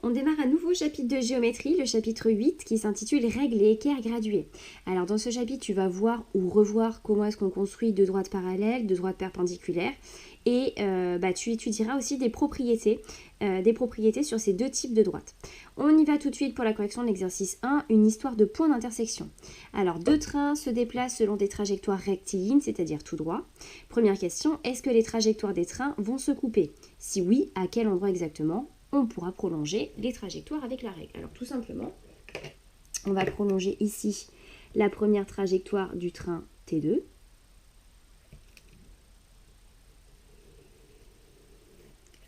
On démarre un nouveau chapitre de géométrie, le chapitre 8, qui s'intitule Règles et équerres gradués. Alors dans ce chapitre, tu vas voir ou revoir comment est-ce qu'on construit deux droites parallèles, deux droites perpendiculaires, et tu étudieras aussi des propriétés sur ces deux types de droites. On y va tout de suite pour la correction de l'exercice 1, une histoire de points d'intersection. Alors deux trains se déplacent selon des trajectoires rectilignes, c'est-à-dire tout droit. Première question, est-ce que les trajectoires des trains vont se couper? Si oui, à quel endroit exactement? On pourra prolonger les trajectoires avec la règle. Alors tout simplement, on va prolonger ici la première trajectoire du train T2.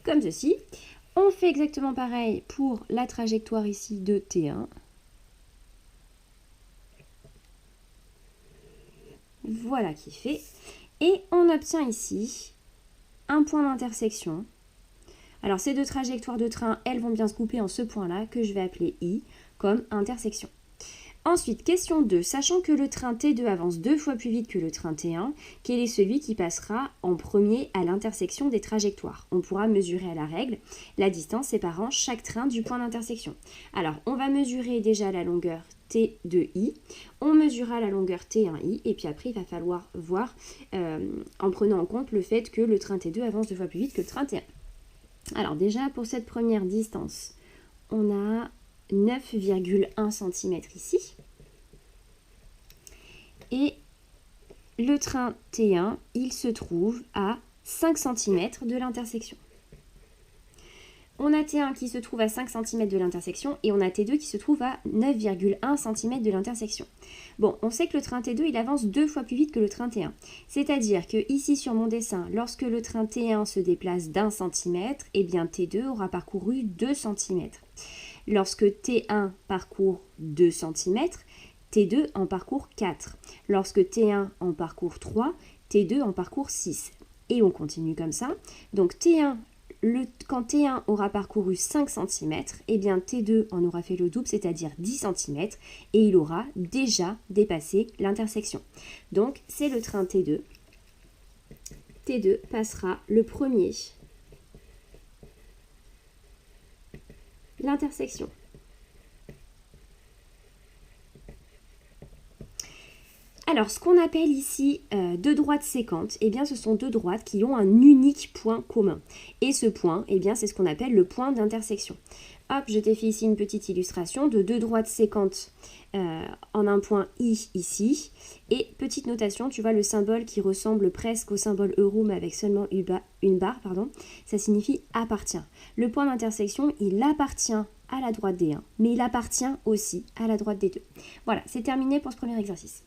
Comme ceci. On fait exactement pareil pour la trajectoire ici de T1. Voilà qui est fait. Et on obtient ici un point d'intersection. Alors ces deux trajectoires de train, elles vont bien se couper en ce point-là, que je vais appeler I, comme intersection. Ensuite, question 2. Sachant que le train T2 avance 2 fois plus vite que le train T1, quel est celui qui passera en premier à l'intersection des trajectoires? On pourra mesurer à la règle la distance séparant chaque train du point d'intersection. Alors, on va mesurer déjà la longueur T2I, on mesurera la longueur T1I, et puis après, il va falloir voir, en prenant en compte le fait que le train T2 avance 2 fois plus vite que le train T1. Alors déjà, pour cette première distance, on a 9,1 cm ici. Et le train T1, il se trouve à 5 cm de l'intersection. On a T1 qui se trouve à 5 cm de l'intersection et on a T2 qui se trouve à 9,1 cm de l'intersection. Bon, on sait que le train T2, il avance 2 fois plus vite que le train T1. C'est-à-dire que ici sur mon dessin, lorsque le train T1 se déplace d'1 cm, eh bien T2 aura parcouru 2 cm. Lorsque T1 parcourt 2 cm, T2 en parcourt 4. Lorsque T1 en parcourt 3, T2 en parcourt 6. Et on continue comme ça. Donc T1, quand T1 aura parcouru 5 cm, eh bien T2 en aura fait le double, c'est-à-dire 10 cm, et il aura déjà dépassé l'intersection. Donc c'est le train T2. T2 passera le premier l'intersection. Alors, ce qu'on appelle ici deux droites séquentes, eh bien, ce sont deux droites qui ont un unique point commun. Et ce point, eh bien, c'est ce qu'on appelle le point d'intersection. Hop, je t'ai fait ici une petite illustration de deux droites séquentes en un point I ici. Et petite notation, tu vois le symbole qui ressemble presque au symbole euro, mais avec seulement une barre, ça signifie appartient. Le point d'intersection, il appartient à la droite D1, mais il appartient aussi à la droite D2. Voilà, c'est terminé pour ce premier exercice.